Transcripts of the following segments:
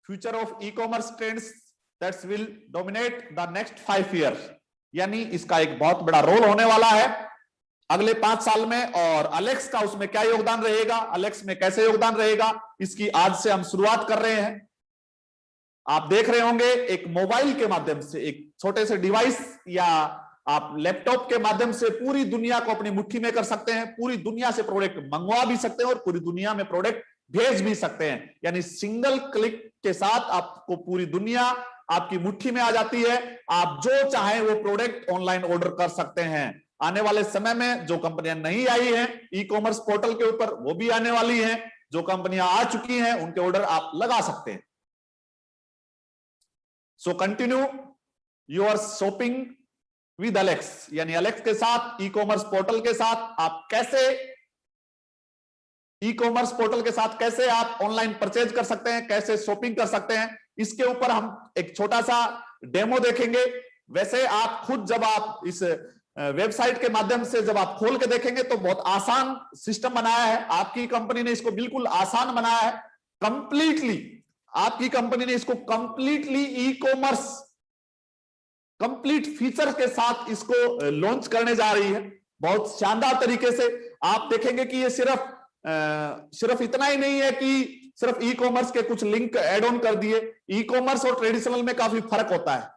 Future of e commerce trends that's will dominate the next 5 years, यानी इसका एक बहुत बड़ा रोल होने वाला है अगले 5 साल में। और अलेक्स का उसमें क्या योगदान रहेगा, अलेक्स में कैसे योगदान रहेगा, इसकी आज से हम शुरुआत कर रहे हैं। आप देख रहे होंगे एक मोबाइल के माध्यम से, एक छोटे से डिवाइस या आप लैपटॉप के माध्यम से पूरी दुनिया को अपनी मुट्ठी में कर सकते हैं, पूरी दुनिया से प्रोडक्ट मंगवा भी सकते हैं और पूरी दुनिया में प्रोडक्ट भेज भी सकते हैं। यानी सिंगल क्लिक के साथ आपको पूरी दुनिया आपकी मुट्ठी में आ जाती है। आप जो चाहें वो प्रोडक्ट ऑनलाइन ऑर्डर कर सकते हैं। आने वाले समय में जो कंपनियां नहीं आई हैं ई कॉमर्स पोर्टल के ऊपर, वो भी आने वाली हैं। जो कंपनियां आ चुकी हैं उनके ऑर्डर आप लगा सकते हैं। So continue your shopping with Alex, यानी अलेक्स के साथ, ई कॉमर्स पोर्टल के साथ आप कैसे ई कॉमर्स पोर्टल के साथ कैसे आप ऑनलाइन परचेज कर सकते हैं, कैसे शॉपिंग कर सकते हैं, इसके ऊपर हम एक छोटा सा डेमो देखेंगे। वैसे आप खुद जब आप इस वेबसाइट के माध्यम से जब आप खोल के देखेंगे तो बहुत आसान सिस्टम बनाया है। आपकी कंपनी ने इसको बिल्कुल आसान बनाया है। कंप्लीटली आपकी कंपनी ने इसको completely e commerce complete feature के साथ इसको लॉन्च करने जा रही है, बहुत शानदार तरीके से। आप देखेंगे कि ये सिर्फ इतना ही नहीं है कि सिर्फ ई कॉमर्स के कुछ लिंक ऐड ऑन कर दिए। ई कॉमर्स और ट्रेडिशनल में काफी फर्क होता है।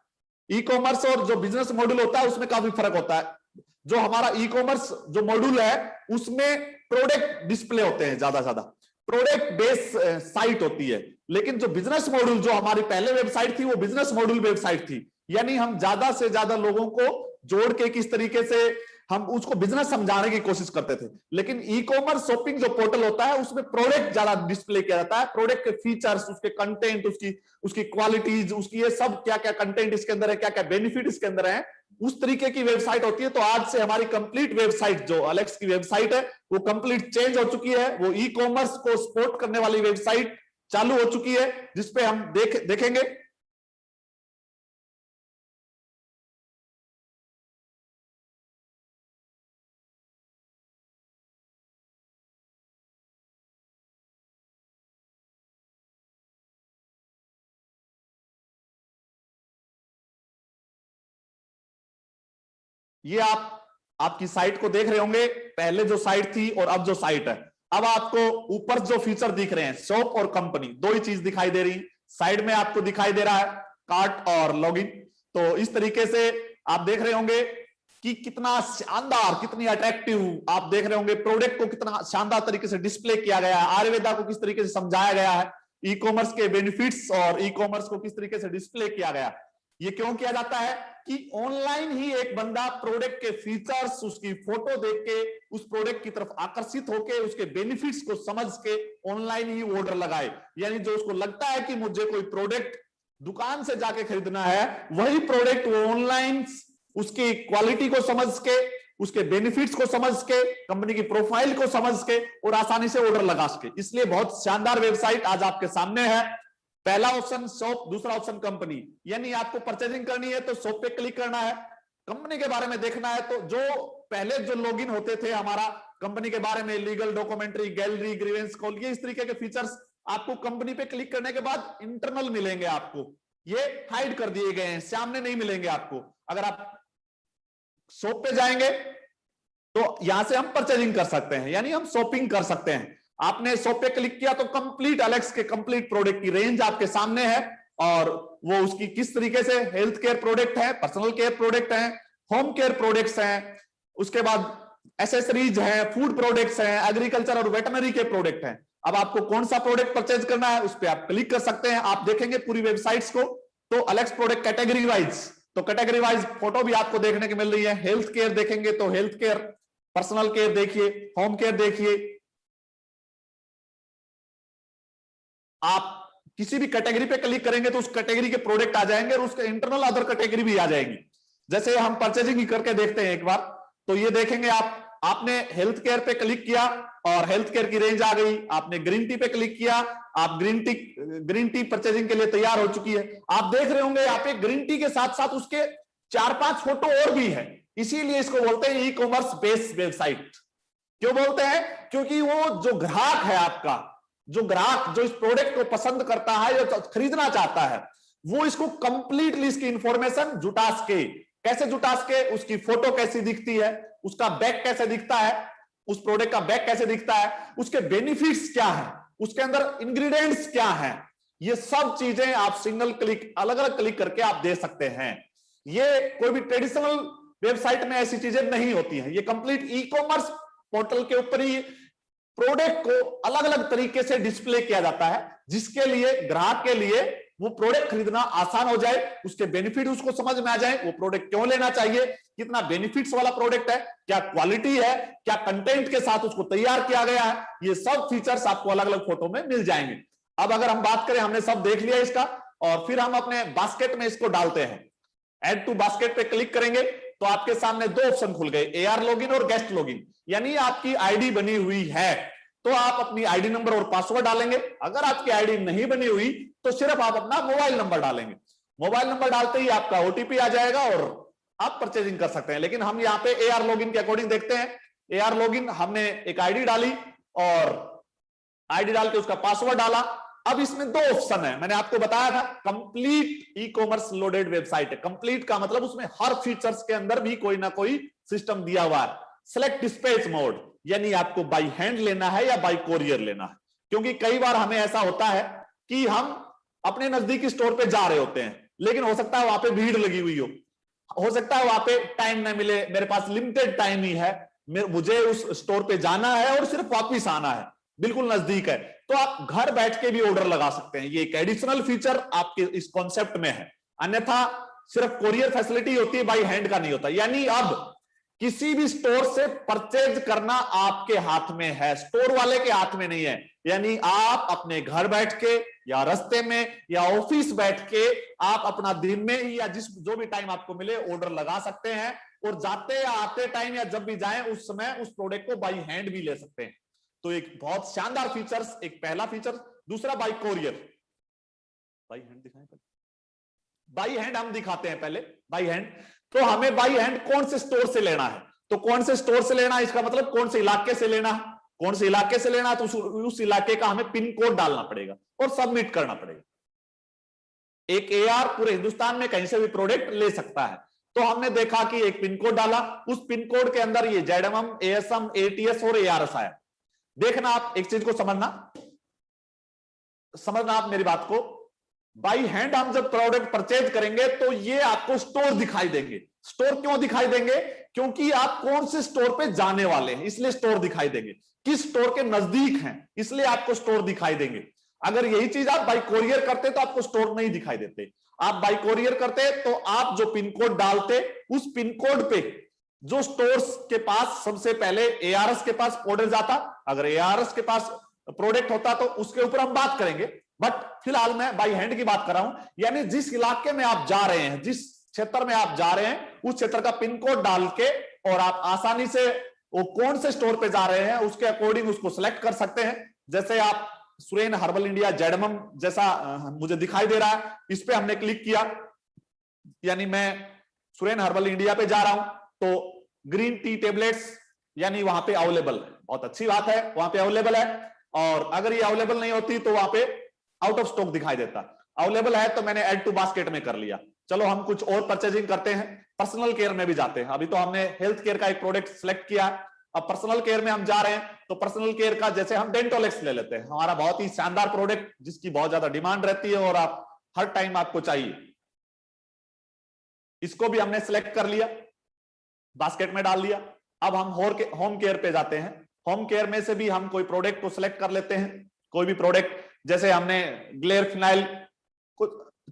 ई कॉमर्स और जो बिजनेस मॉड्यूल होता है उसमें काफी फर्क होता है। जो हमारा ई कॉमर्स जो मॉड्यूल है उसमें प्रोडक्ट डिस्प्ले होते हैं, ज्यादा प्रोडक्ट बेस साइट होती है। लेकिन जो बिजनेस मॉड्यूल जो हमारी पहले वेबसाइट थी वो बिजनेस मॉड्यूल वेबसाइट थी, यानी हम ज्यादा से ज्यादा लोगों को जोड़ के किस तरीके से हम उसको बिजनेस समझाने की कोशिश करते थे। लेकिन ई कॉमर्स शॉपिंग जो पोर्टल होता है उसमें प्रोडक्ट ज्यादा डिस्प्ले किया जाता है। प्रोडक्ट के फीचर्स, उसके कंटेंट, उसकी क्वालिटीज, उसकी ये सब क्या क्या कंटेंट इसके अंदर है, क्या क्या बेनिफिट इसके अंदर है, उस तरीके की वेबसाइट होती है। तो आज से हमारी कंप्लीट वेबसाइट जो अलेक्स की वेबसाइट है वो कंप्लीट चेंज हो चुकी है। वो ई कॉमर्स को सपोर्ट करने वाली वेबसाइट चालू हो चुकी है, जिसपे हम देखेंगे। ये आपकी साइट को देख रहे होंगे, पहले जो साइट थी और अब जो साइट है। अब आपको ऊपर जो फीचर दिख रहे हैं शॉप और कंपनी, दो ही चीज दिखाई दे रही। साइड में आपको दिखाई दे रहा है कार्ट और लॉगिन। तो इस तरीके से आप देख रहे होंगे कि कितना शानदार, कितनी अट्रैक्टिव आप देख रहे होंगे। प्रोडक्ट को कितना शानदार तरीके से डिस्प्ले किया गया है, आयुर्वेदा को किस तरीके से समझाया गया है, ई कॉमर्स के बेनिफिट्स और ई कॉमर्स को किस तरीके से डिस्प्ले किया गया। ये क्यों किया जाता है कि ऑनलाइन ही एक बंदा प्रोडक्ट के फीचर्स, उसकी फोटो देख के उस प्रोडक्ट की तरफ आकर्षित होके उसके बेनिफिट्स को समझ के ऑनलाइन ही ऑर्डर लगाए। यानी जो उसको लगता है कि मुझे कोई प्रोडक्ट दुकान से जाके खरीदना है, वही प्रोडक्ट वो ऑनलाइन उसकी क्वालिटी को समझ के, उसके बेनिफिट्स को समझ के, कंपनी की प्रोफाइल को समझ के और आसानी से ऑर्डर लगा सके। इसलिए बहुत शानदार वेबसाइट आज आपके सामने है। पहला ऑप्शन शॉप, दूसरा ऑप्शन कंपनी। यानी आपको परचेजिंग करनी है तो शॉप पे क्लिक करना है, कंपनी के बारे में देखना है तो जो पहले जो लॉगिन होते थे हमारा कंपनी के बारे में, legal, documentary, gallery, grievance call, ये इस तरीके के फीचर्स आपको कंपनी पे क्लिक करने के बाद इंटरनल मिलेंगे। आपको ये हाइड कर दिए गए हैं, सामने नहीं मिलेंगे आपको। अगर आप शॉप पे जाएंगे तो यहां से हम परचेजिंग कर सकते हैं, यानी हम शॉपिंग कर सकते हैं। आपने शॉप पे क्लिक किया तो कंप्लीट अलेक्स के कंप्लीट प्रोडक्ट की रेंज आपके सामने है और वो उसकी किस तरीके से हेल्थ केयर प्रोडक्ट है, पर्सनल केयर प्रोडक्ट है, होम केयर प्रोडक्ट्स हैं, उसके बाद एसेसरीज है, फूड प्रोडक्ट्स हैं, एग्रीकल्चर और वेटनरी के प्रोडक्ट हैं। अब आपको कौन सा प्रोडक्ट परचेज करना है उस पर आप क्लिक कर सकते हैं। आप देखेंगे पूरी वेबसाइट्स को तो अलेक्स प्रोडक्ट कैटेगरी वाइज, तो कैटेगरी वाइज फोटो भी आपको देखने को मिल रही है। हेल्थ केयर देखेंगे तो हेल्थ केयर, पर्सनल केयर देखिए, होम केयर देखिए। आप किसी भी कैटेगरी पे क्लिक करेंगे तो उस कैटेगरी के प्रोडक्ट आ जाएंगे और उसके इंटरनल अदर कैटेगरी भी आ जाएगी। जैसे हम परचेजिंग ही करके देखते हैं एक बार, तो ये देखेंगे आपने हेल्थ केयर पे क्लिक किया और हेल्थ केयर की रेंज आ गई। आपने ग्रीन टी पे क्लिक किया, आप ग्रीन टी परचेजिंग के लिए तैयार हो चुकी है। आप देख रहे होंगे यहाँ पे ग्रीन टी के साथ साथ उसके 4-5 फोटो और भी है। इसीलिए इसको बोलते हैं ई कॉमर्स बेस्ड वेबसाइट। क्यों बोलते हैं? क्योंकि वो जो ग्राहक है आपका, जो ग्राहक जो इस प्रोडक्ट को पसंद करता है या खरीदना चाहता है, वो इसको कंप्लीटली इसकी इंफॉर्मेशन जुटा के, कैसे जुटा के, उसकी फोटो कैसी दिखती है, उसका बैक कैसे दिखता है, उस प्रोडक्ट का बैक कैसे दिखता है, उसके बेनिफिट्स क्या है, उसके अंदर इंग्रेडिएंट्स क्या है, ये सब चीजें आप सिंगल क्लिक, अलग अलग क्लिक करके आप दे सकते हैं। ये कोई भी ट्रेडिशनल वेबसाइट में ऐसी चीजें नहीं होती हैं। ये कंप्लीट ई कॉमर्स पोर्टल के ऊपर ही प्रोडक्ट को अलग अलग तरीके से डिस्प्ले किया जाता है, जिसके लिए ग्राहक के लिए वो प्रोडक्ट खरीदना आसान हो जाए, उसके बेनिफिट उसको समझ में आ जाए, वो प्रोडक्ट क्यों लेना चाहिए, कितना बेनिफिट्स वाला प्रोडक्ट है, क्या क्वालिटी है, क्या कंटेंट के साथ उसको तैयार किया गया है, ये सब फीचर्स आपको अलग अलग फोटो में मिल जाएंगे। अब अगर हम बात करें, हमने सब देख लिया इसका, और फिर हम अपने बास्केट में इसको डालते हैं। ऐड टू बास्केट पे क्लिक करेंगे तो आपके सामने दो ऑप्शन खुल गए, एआर लॉगिन और गेस्ट लॉगिन। यानी आपकी आईडी बनी हुई है तो आप अपनी आईडी नंबर और पासवर्ड डालेंगे। अगर आपकी आईडी नहीं बनी हुई तो सिर्फ आप अपना मोबाइल नंबर डालेंगे। मोबाइल नंबर डालते ही आपका ओटीपी आ जाएगा और आप परचेजिंग कर सकते हैं। लेकिन हम यहाँ पे एआर लॉगिन के अकॉर्डिंग देखते हैं। एआर लॉगिन हमने एक आईडी डाली और आईडी डाल के उसका पासवर्ड डाला। अब इसमें दो ऑप्शन है, मैंने आपको बताया था complete e commerce loaded website है। कंप्लीट का मतलब उसमें हर फीचर्स के अंदर भी कोई ना कोई सिस्टम दिया हुआ है। सेलेक्ट डिस्पैच मोड, यानी आपको बाई हैंड लेना है या बाई कोरियर लेना है। क्योंकि कई बार हमें ऐसा होता है कि हम अपने नजदीकी स्टोर पे जा रहे होते हैं, लेकिन हो सकता है वहां पे भीड़ लगी हुई हो सकता है वहां पे टाइम ना मिले, मेरे पास लिमिटेड टाइम ही है, मुझे उस स्टोर पे जाना है और सिर्फ वापिस आना है, बिल्कुल नजदीक है, तो आप घर बैठ के भी ऑर्डर लगा सकते हैं। ये एक एडिशनल फीचर आपके इस कॉन्सेप्ट में है। अन्यथा सिर्फ कोरियर फैसिलिटी होती है, बाई हैंड का नहीं होता। यानी अब किसी भी स्टोर से परचेज करना आपके हाथ में है, स्टोर वाले के हाथ में नहीं है। यानी आप अपने घर बैठ के या रास्ते में या ऑफिस बैठ के आप अपना दिन में या जो भी टाइम आपको मिले ऑर्डर लगा सकते हैं, और जाते या आते टाइम या जब भी जाएं उस समय उस प्रोडक्ट को बाई हैंड भी ले सकते हैं। तो एक बहुत शानदार फीचर्स, एक पहला फीचर। दूसरा बाई कोरियर, बाई हैंड दिखाएं, बाई हैंड हम दिखाते हैं पहले। बाई हैंड, तो हमें बाई हैंड कौन से स्टोर से लेना है, तो कौन से स्टोर से लेना है, इसका मतलब कौन से इलाके से लेना है। कौन से इलाके से लेना है तो उस इलाके का हमें पिन कोड डालना पड़ेगा और सबमिट करना पड़ेगा। एक एआर पूरे हिंदुस्तान में कहीं से भी प्रोडक्ट ले सकता है। तो हमने देखा कि एक पिन कोड डाला, उस पिन कोड के अंदर ये जेडएमएम, एएसएम, एटीएस और एआरएस आया। देखना आप एक चीज को समझना आप मेरी बात को। बाई हैंड हम जब प्रोडक्ट परचेज करेंगे तो ये आपको स्टोर दिखाई देंगे। स्टोर क्यों दिखाई देंगे? क्योंकि आप कौन से स्टोर पे जाने वाले हैं, इसलिए स्टोर दिखाई देंगे। किस स्टोर के नजदीक हैं, इसलिए आपको स्टोर दिखाई देंगे। अगर यही चीज आप बाई कोरियर करते तो आपको स्टोर नहीं दिखाई देते। आप बाई कोरियर करते तो आप जो पिन कोड डालते, उस पिन कोड पे जो स्टोर्स के पास सबसे पहले एआरएस के पास ऑर्डर जाता, अगर एआरएस के पास प्रोडक्ट होता तो उसके ऊपर हम बात करेंगे, बट फिलहाल मैं बाई हैंड की बात कर रहा हूं। यानी जिस इलाके में आप जा रहे हैं, जिस क्षेत्र में आप जा रहे हैं, उस क्षेत्र का पिन कोड डाल के और आप आसानी से वो कौन से स्टोर पे जा रहे हैं उसके अकॉर्डिंग उसको सिलेक्ट कर सकते हैं। जैसे आप सुरेन हर्बल इंडिया जेडएमएम जैसा मुझे दिखाई दे रहा है, इस पे हमने क्लिक किया, यानी मैं सुरेन हर्बल इंडिया पे जा रहा हूं, तो ग्रीन टी टेबलेट्स यानी वहां पे अवेलेबल है। बहुत अच्छी बात है, वहां पे अवेलेबल है। और अगर ये अवेलेबल नहीं होती तो वहां पे आउट ऑफ स्टॉक दिखाई देता। अवेलेबल है तो मैंने ऐड टू बास्केट में कर लिया। चलो हम कुछ और परचेजिंग करते हैं, पर्सनल केयर में भी जाते हैं। अभी तो हमने हेल्थ केयर का एक प्रोडक्ट सिलेक्ट किया, अब पर्सनल केयर में हम जा रहे हैं, तो पर्सनल केयर का जैसे हम डेंटोलेक्स ले लेते हैं, हमारा बहुत ही शानदार प्रोडक्ट जिसकी बहुत ज्यादा डिमांड रहती है और आप हर टाइम आपको चाहिए। इसको भी हमने सिलेक्ट कर लिया, बास्केट में डाल दिया। अब हम होम केयर पे जाते हैं। होम केयर में से भी हम कोई प्रोडक्ट को सिलेक्ट कर लेते हैं, कोई भी प्रोडक्ट। जैसे हमने ग्लेयर फिनाइल को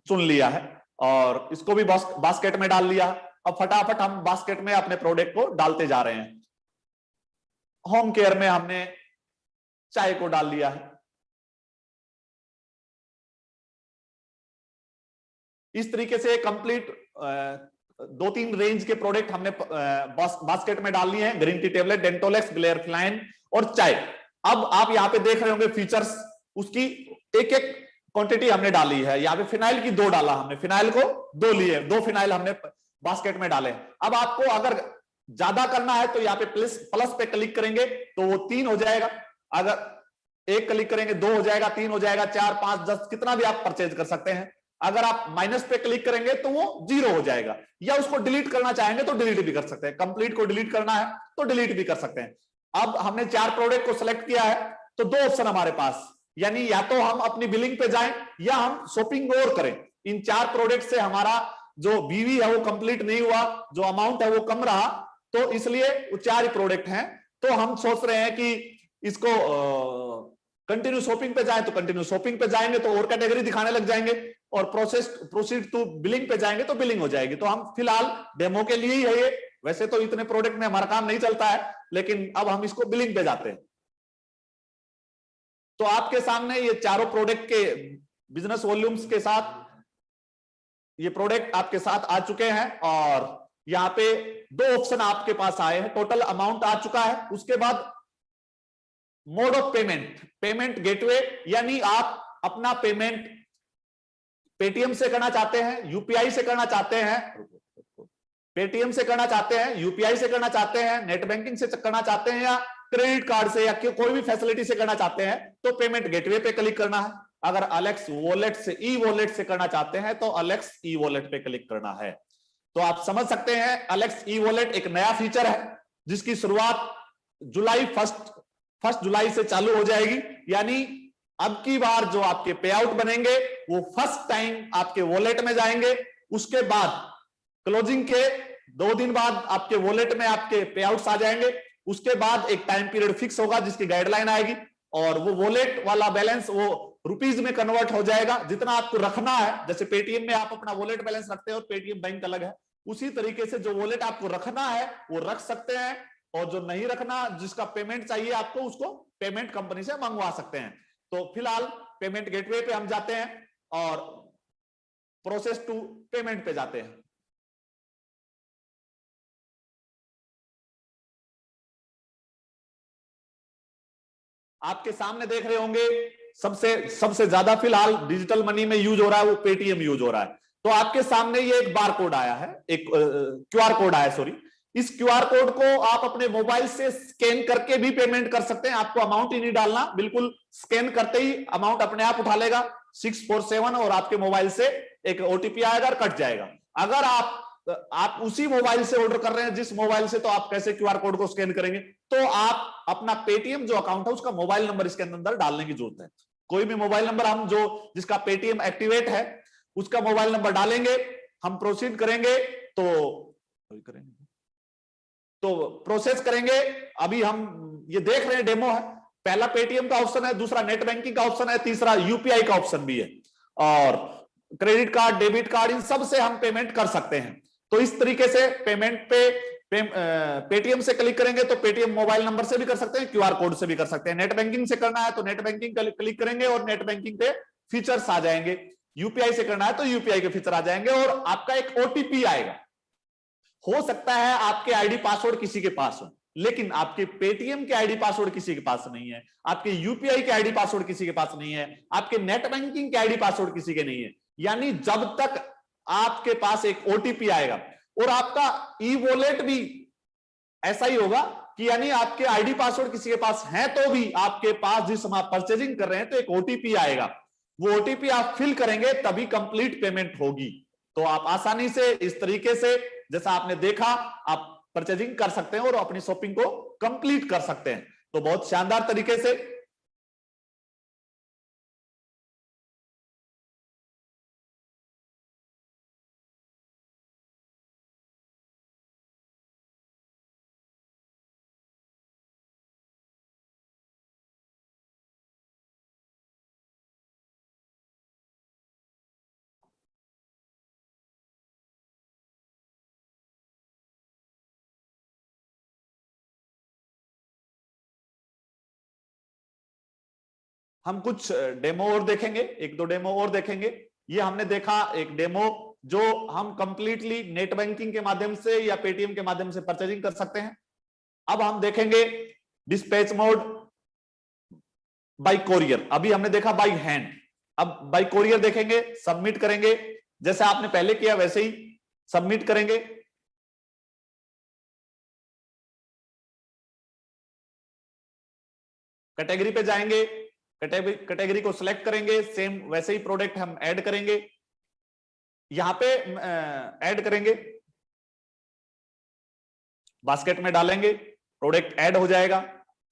चुन लिया है और इसको भी बास्केट में डाल लिया। अब फटाफट हम बास्केट में अपने प्रोडक्ट को डालते जा रहे हैं। होम केयर में हमने चाय को डाल लिया है। इस तरीके से कंप्लीट 2-3 रेंज के प्रोडक्ट हमने बास्केट में डाल लिए हैं, green tea tablet, Dentolex, glare phenyl और चाय। अब आप यहाँ पे देख रहे होंगे फीचर्स, उसकी एक एक क्वांटिटी हमने डाली है। यहाँ पे फिनाइल की 2 डाला हमने, फिनाइल को 2 लिए, 2 फिनाइल हमने बास्केट में डाले। अब आपको अगर ज्यादा करना है तो यहाँ पे प्लस पे क्लिक करेंगे तो वो 3 हो जाएगा। अगर एक क्लिक करेंगे 2 हो जाएगा, 3 हो जाएगा, 4, 5, 10 कितना भी आप परचेज कर सकते हैं। अगर आप माइनस पे क्लिक करेंगे तो वो 0 हो जाएगा, या उसको डिलीट करना चाहेंगे तो डिलीट भी कर सकते हैं। कंप्लीट को डिलीट करना है तो डिलीट भी कर सकते हैं। अब हमने 4 प्रोडक्ट को सिलेक्ट किया है तो 2 ऑप्शन हमारे पास, यानी या तो हम अपनी बिलिंग पे जाएं या हम शॉपिंग और करें। इन 4 प्रोडक्ट से हमारा जो बीवी है वो कंप्लीट नहीं हुआ, जो अमाउंट है वो कम रहा, तो इसलिए वो 4 ही प्रोडक्ट हैं। तो हम सोच रहे हैं कि इसको कंटिन्यू शॉपिंग पे जाए तो कंटिन्यू शॉपिंग पे जाएंगे तो और कैटेगरी दिखाने लग जाएंगे, और प्रोसीड टू बिलिंग पे जाएंगे तो बिलिंग हो जाएगी। तो हम फिलहाल डेमो के लिए ही है ये, वैसे तो इतने प्रोडक्ट में हमारा काम नहीं चलता है, लेकिन अब हम इसको बिलिंग पे जाते हैं। तो आपके सामने ये चारों प्रोडक्ट के बिजनेस वॉल्यूम्स के साथ ये प्रोडक्ट आपके साथ आ चुके हैं, और यहां पे 2 ऑप्शन आपके पास आए हैं। टोटल अमाउंट आ चुका है, उसके बाद mode of payment, payment gateway, यानी आप अपना पेमेंट पेटीएम से करना चाहते हैं, यूपीआई से करना चाहते हैं, पेटीएम से करना चाहते हैं, यूपीआई से करना चाहते हैं, नेट बैंकिंग से करना चाहते हैं, या क्रेडिट कार्ड से, या कोई भी फैसिलिटी से करना चाहते हैं तो पेमेंट गेटवे पे क्लिक करना है। अगर अलेक्स वॉलेट से, ई वॉलेट से करना चाहते हैं तो अलेक्स ई वॉलेट पे क्लिक करना है। तो आप समझ सकते हैं अलेक्स ई वॉलेट एक नया फीचर है जिसकी शुरुआत फर्स्ट जुलाई से चालू हो जाएगी, यानी अब की बार जो आपके पे आउट बनेंगे वो फर्स्ट टाइम आपके वॉलेट में जाएंगे, उसके बाद क्लोजिंग के 2 दिन बाद आपके वॉलेट में आपके पे आउट्स आ जाएंगे, उसके बाद एक टाइम पीरियड फिक्स होगा जिसकी गाइडलाइन आएगी, और वो वॉलेट वाला बैलेंस वो रुपीज में कन्वर्ट हो जाएगा जितना आपको रखना है। जैसे पेटीएम में आप अपना वॉलेट बैलेंस रखते हो और पेटीएम बैंक अलग है, उसी तरीके से जो वॉलेट आपको रखना है वो रख सकते हैं, और जो नहीं रखना, जिसका पेमेंट चाहिए आपको, उसको पेमेंट कंपनी से मंगवा सकते हैं। तो फिलहाल पेमेंट गेटवे पे हम जाते हैं और प्रोसेस टू पेमेंट पे जाते हैं। आपके सामने देख रहे होंगे सबसे ज्यादा फिलहाल डिजिटल मनी में यूज हो रहा है वो पेटीएम यूज हो रहा है। तो आपके सामने ये एक बार कोड आया है, एक क्यूआर कोड आया, सॉरी। इस क्यूआर कोड को आप अपने मोबाइल से स्कैन करके भी पेमेंट कर सकते हैं, आपको अमाउंट ही नहीं डालना, बिल्कुल स्कैन करते ही अमाउंट अपने आप उठा लेगा 647, और आपके मोबाइल से एक ओटीपी आएगा और कट जाएगा। अगर आप उसी मोबाइल से ऑर्डर कर रहे हैं जिस मोबाइल से, तो आप कैसे क्यूआर कोड को स्कैन करेंगे? तो आप अपना पेटीएम जो अकाउंट है उसका मोबाइल नंबर इसके अंदर डालने की जरूरत है। कोई भी मोबाइल नंबर हम जो जिसका पेटीएम एक्टिवेट है उसका मोबाइल नंबर डालेंगे, हम प्रोसीड करेंगे तो प्रोसेस करेंगे। अभी हम ये देख रहे हैं डेमो है, पहला पेटीएम का ऑप्शन है, दूसरा नेट बैंकिंग का ऑप्शन है, तीसरा यूपीआई का ऑप्शन भी है, और क्रेडिट कार्ड, डेबिट कार्ड, इन सब से हम पेमेंट कर सकते हैं। तो इस तरीके से पेमेंट पे पेटीएम से क्लिक करेंगे तो पेटीएम मोबाइल नंबर से भी कर सकते हैं, क्यूआर कोड से भी कर सकते हैं। नेट बैंकिंग से करना है तो नेट बैंकिंग क्लिक करेंगे और नेट बैंकिंग पे फीचर्स आ जाएंगे। यूपीआई से करना है तो यूपीआई के फीचर आ जाएंगे, और आपका एक ओटीपी आएगा। हो सकता है आपके आईडी पासवर्ड किसी के पास हो, लेकिन आपके पेटीएम के आईडी पासवर्ड किसी के पास नहीं है, आपके यूपीआई के आईडी पासवर्ड किसी के पास नहीं है, आपके नेट बैंकिंग के आईडी पासवर्ड किसी के नहीं है। यानी जब तक आपके पास एक ओटीपी आएगा, और आपका ई वॉलेट भी ऐसा ही होगा कि यानी आपके आईडी पासवर्ड किसी के पास है तो भी आपके पास जिस समय आप परचेजिंग कर रहे हैं तो एक ओटीपी आएगा, वो ओटीपी आप फिल करेंगे तभी कंप्लीट पेमेंट होगी। तो आप आसानी से इस तरीके से जैसा आपने देखा आप परचेजिंग कर सकते हैं और अपनी शॉपिंग को कंप्लीट कर सकते हैं। तो बहुत शानदार तरीके से हम कुछ डेमो और देखेंगे, 1-2 डेमो और देखेंगे। ये हमने देखा एक डेमो जो हम कंप्लीटली नेट बैंकिंग के माध्यम से या पेटीएम के माध्यम से परचेजिंग कर सकते हैं। अब हम देखेंगे डिस्पैच मोड बाय कोरियर। अभी हमने देखा बाय हैंड, अब बाय कोरियर देखेंगे। सबमिट करेंगे, जैसे आपने पहले किया वैसे ही सबमिट करेंगे। कैटेगरी पे जाएंगे, कैटेगरी को सिलेक्ट करेंगे, सेम वैसे ही प्रोडक्ट हम ऐड करेंगे, यहां पे ऐड करेंगे, बास्केट में डालेंगे, प्रोडक्ट ऐड हो जाएगा।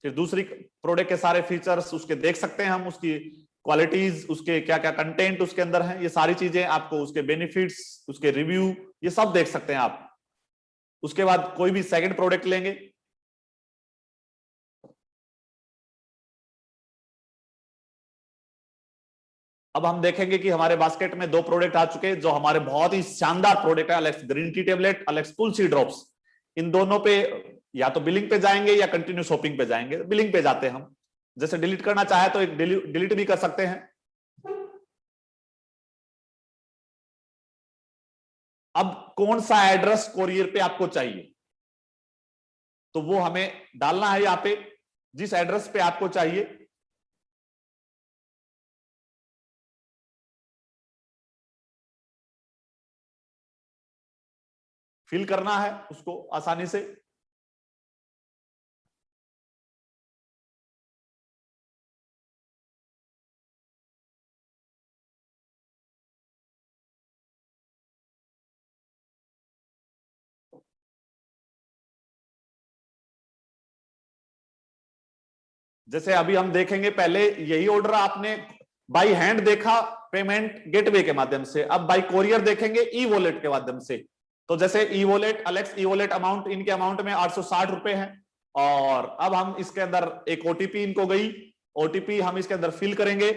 फिर दूसरी प्रोडक्ट के सारे फीचर्स उसके देख सकते हैं हम, उसकी क्वालिटीज, उसके क्या क्या कंटेंट उसके अंदर है, ये सारी चीजें आपको, उसके बेनिफिट्स, उसके रिव्यू, ये सब देख सकते हैं आप। उसके बाद कोई भी सेकंड प्रोडक्ट लेंगे, अब हम देखेंगे कि हमारे बास्केट में 2 प्रोडक्ट आ चुके हैं जो हमारे बहुत ही शानदार प्रोडक्ट है, Alex green tea tablet, Alex Tulsi drops. इन दोनों पे या तो बिलिंग पे जाएंगे या कंटिन्यू शॉपिंग पे जाएंगे। बिलिंग पे जाते हैं हम, जैसे डिलीट करना चाहे तो एक डिलीट भी कर सकते हैं। अब कौन सा एड्रेस कोरियर पे आपको चाहिए, तो वो हमें डालना है यहां पे, जिस एड्रेस पे आपको चाहिए फिल करना है उसको आसानी से। जैसे अभी हम देखेंगे, पहले यही ऑर्डर आपने बाई हैंड देखा पेमेंट गेटवे के माध्यम से, अब बाई कोरियर देखेंगे ई वॉलेट के माध्यम से। तो जैसे e wallet, Alex e wallet amount, इनके अमाउंट में 860 रुपए है, और अब हम इसके अंदर एक ओटीपी इनको गई, ओटीपी हम इसके अंदर फिल करेंगे।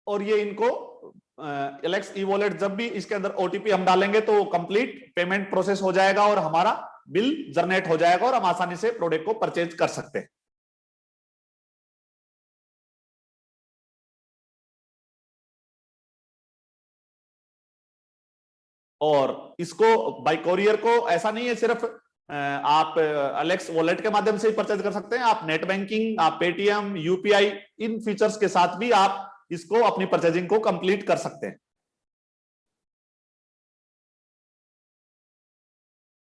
और ये इनको एलेक्स ई वॉलेट, जब भी इसके अंदर ओटीपी हम डालेंगे तो कंप्लीट पेमेंट प्रोसेस हो जाएगा और हमारा बिल जनरेट हो जाएगा और हम आसानी से प्रोडक्ट को परचेज कर सकते हैं। और इसको बाय कोरियर को ऐसा नहीं है सिर्फ आप अलेक्स वॉलेट के माध्यम से ही परचेज कर सकते हैं, आप नेट बैंकिंग, आप पेटीएम, यूपीआई, इन फीचर्स के साथ भी आप इसको अपनी परचेजिंग को कंप्लीट कर सकते हैं।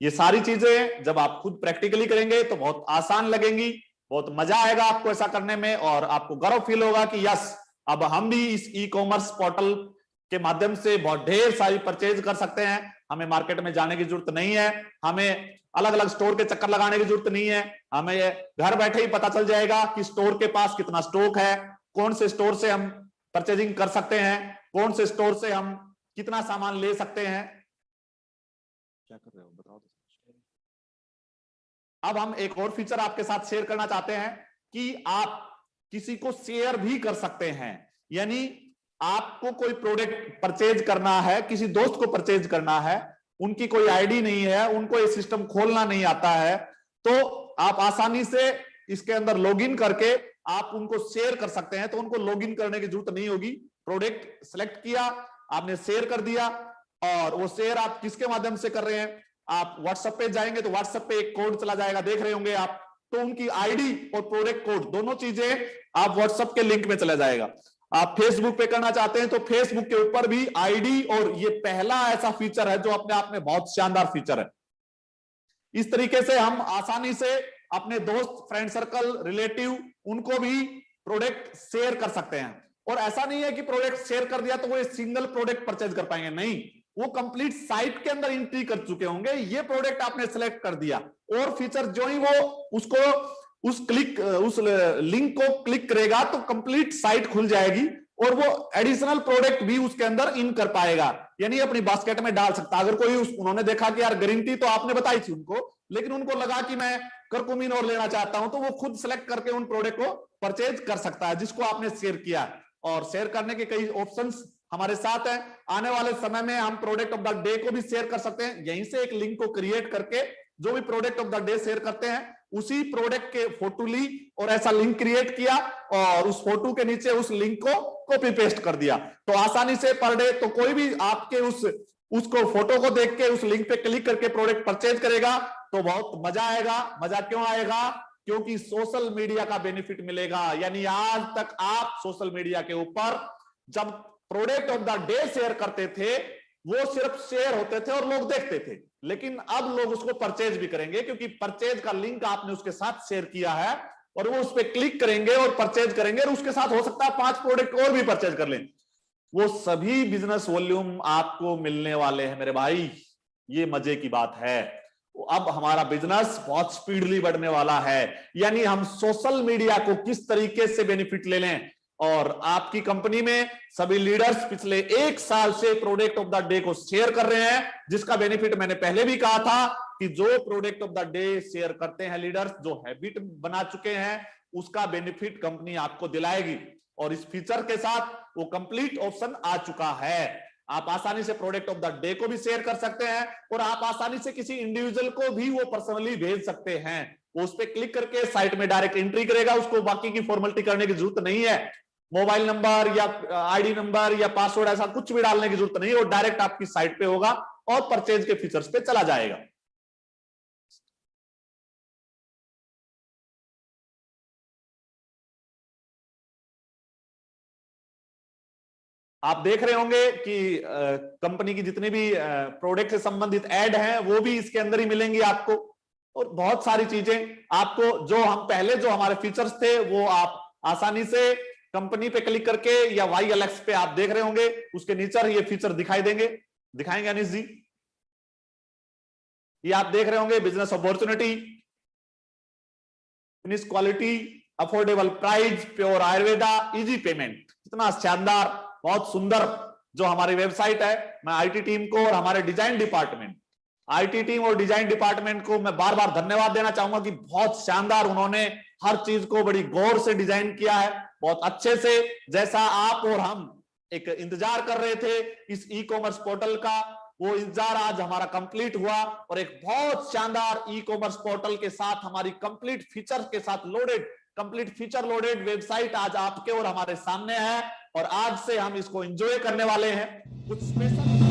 ये सारी चीजें जब आप खुद प्रैक्टिकली करेंगे तो बहुत आसान लगेंगी, बहुत मजा आएगा आपको ऐसा करने में, और आपको गर्व फील होगा कि यस, अब हम भी इस ई कॉमर्स पोर्टल के माध्यम से बहुत ढेर सारी परचेज कर सकते हैं। हमें मार्केट में जाने की जरूरत नहीं है, हमें अलग अलग स्टोर के चक्कर लगाने की जरूरत नहीं है, हमें घर बैठे ही पता चल जाएगा कि स्टोर के पास कितना स्टॉक है, कौन से स्टोर से हम परचेजिंग कर सकते हैं, कौन से स्टोर से हम कितना सामान ले सकते हैं। क्या कर रहे हो बताओ। अब हम एक और फीचर आपके साथ शेयर करना चाहते हैं कि आप किसी को शेयर भी कर सकते हैं, यानी आपको कोई प्रोडक्ट परचेज करना है, किसी दोस्त को परचेज करना है, उनकी कोई आईडी नहीं है, उनको ये सिस्टम खोलना नहीं आता है, तो आप आसानी से इसके अंदर लॉगिन करके आप उनको शेयर कर सकते हैं। तो उनको लॉगिन करने की जरूरत नहीं होगी, प्रोडक्ट सेलेक्ट किया आपने, शेयर कर दिया, और वो शेयर आप किसके माध्यम से कर रहे हैं, आप व्हाट्सएप पे जाएंगे तो व्हाट्सएप पे एक कोड चला जाएगा, देख रहे होंगे आप, तो उनकी आईडी और प्रोडक्ट कोड दोनों चीजें आप व्हाट्सएप के लिंक में चला जाएगा। आप फेसबुक पे करना चाहते हैं तो फेसबुक के ऊपर भी आईडी, और ये पहला ऐसा फीचर है जो अपने आप में बहुत शानदार फीचर है। इस तरीके से हम आसानी से अपने दोस्त, फ्रेंड सर्कल, रिलेटिव, उनको भी प्रोडक्ट शेयर कर सकते हैं। और ऐसा नहीं है कि प्रोडक्ट शेयर कर दिया तो वो सिंगल प्रोडक्ट परचेज कर पाएंगे, नहीं, वो कंप्लीट साइट के अंदर एंट्री कर चुके होंगे। ये प्रोडक्ट आपने सेलेक्ट कर दिया, और फीचर जो ही वो उसको उस लिंक को क्लिक करेगा तो कंप्लीट साइट खुल जाएगी, और वो एडिशनल प्रोडक्ट भी उसके अंदर इन कर पाएगा, यानी अपनी बास्केट में डाल सकता। अगर कोई उन्होंने देखा कि यार गारंटी तो आपने बताई थी उनको, लेकिन उनको लगा कि मैं करकुमिन और लेना चाहता हूं, तो वो खुद सेलेक्ट करके उन प्रोडक्ट को परचेज कर सकता है जिसको आपने शेयर किया। और शेयर करने के कई ऑप्शंस हमारे साथ हैं। आने वाले समय में हम प्रोडक्ट ऑफ द डे को भी शेयर कर सकते हैं, यहीं से एक लिंक को क्रिएट करके जो भी product of the day share करते हैं उसी प्रोडक्ट के फोटो ली और ऐसा लिंक क्रिएट किया, और उस फोटो के नीचे उस लिंक को कॉपी पेस्ट कर दिया, तो आसानी से पर डे तो कोई भी आपके उसको फोटो को देख के उस लिंक पे क्लिक करके प्रोडक्ट परचेज करेगा। तो बहुत मजा आएगा। मजा क्यों आएगा? क्योंकि सोशल मीडिया का बेनिफिट मिलेगा। यानी आज तक आप सोशल मीडिया के ऊपर जब product of the day share करते थे, वो सिर्फ शेयर होते थे और लोग देखते थे, लेकिन अब लोग उसको परचेज भी करेंगे, क्योंकि परचेज का लिंक आपने उसके साथ शेयर किया है और वो उस पर क्लिक करेंगे और परचेज करेंगे, और उसके साथ हो सकता है 5 प्रोडक्ट और भी परचेज कर लें। वो सभी बिजनेस वॉल्यूम आपको मिलने वाले हैं मेरे भाई, ये मजे की बात है। अब हमारा बिजनेस बहुत स्पीडली बढ़ने वाला है। यानी हम सोशल मीडिया को किस तरीके से बेनिफिट ले लें, और आपकी कंपनी में सभी लीडर्स पिछले 1 साल से प्रोडक्ट ऑफ द डे को शेयर कर रहे हैं, जिसका बेनिफिट मैंने पहले भी कहा था कि जो product of the day share करते हैं लीडर्स, जो हैबिट बना चुके हैं, उसका बेनिफिट कंपनी आपको दिलाएगी। और इस फीचर के साथ वो कंप्लीट ऑप्शन आ चुका है। आप आसानी से प्रोडक्ट ऑफ द डे को भी शेयर कर सकते हैं, और आप आसानी से किसी इंडिविजुअल को भी वो पर्सनली भेज सकते हैं। वो उस पर क्लिक करके साइट में डायरेक्ट एंट्री करेगा, उसको बाकी की फॉर्मेलिटी करने की जरूरत नहीं है। मोबाइल नंबर या आईडी नंबर या पासवर्ड ऐसा कुछ भी डालने की जरूरत नहीं है, वो डायरेक्ट आपकी साइट पे होगा और परचेज के फीचर्स पे चला जाएगा। आप देख रहे होंगे कि कंपनी की जितनी भी प्रोडक्ट से संबंधित ऐड हैं वो भी इसके अंदर ही मिलेंगी आपको, और बहुत सारी चीजें आपको जो हम पहले जो हमारे फीचर्स थे वो आप आसानी से कंपनी पे क्लिक करके या YLX पे आप देख रहे होंगे, उसके नीचे ये फीचर दिखाई देंगे। दिखाएंगे अनिश जी? ये आप देख रहे होंगे, business opportunity, finish quality, affordable price, pure Ayurveda, easy payment. कितना शानदार, बहुत सुंदर जो हमारी वेबसाइट है। मैं आईटी टीम को और हमारे डिजाइन डिपार्टमेंट, आईटी टीम और डिजाइन डिपार्टमेंट को मैं बार बार धन्यवाद देना चाहूंगा कि बहुत शानदार उन्होंने हर चीज को बड़ी गौर से डिजाइन किया है, बहुत अच्छे से, जैसा आप और हम एक इंतजार कर रहे थे इस ई कॉमर्स पोर्टल का, वो इंतजार आज हमारा कंप्लीट हुआ, और एक बहुत शानदार ई कॉमर्स पोर्टल के साथ हमारी कंप्लीट फीचर के साथ loaded, complete feature loaded website आज आपके और हमारे सामने है, और आज से हम इसको एंजॉय करने वाले हैं। कुछ स्पेशल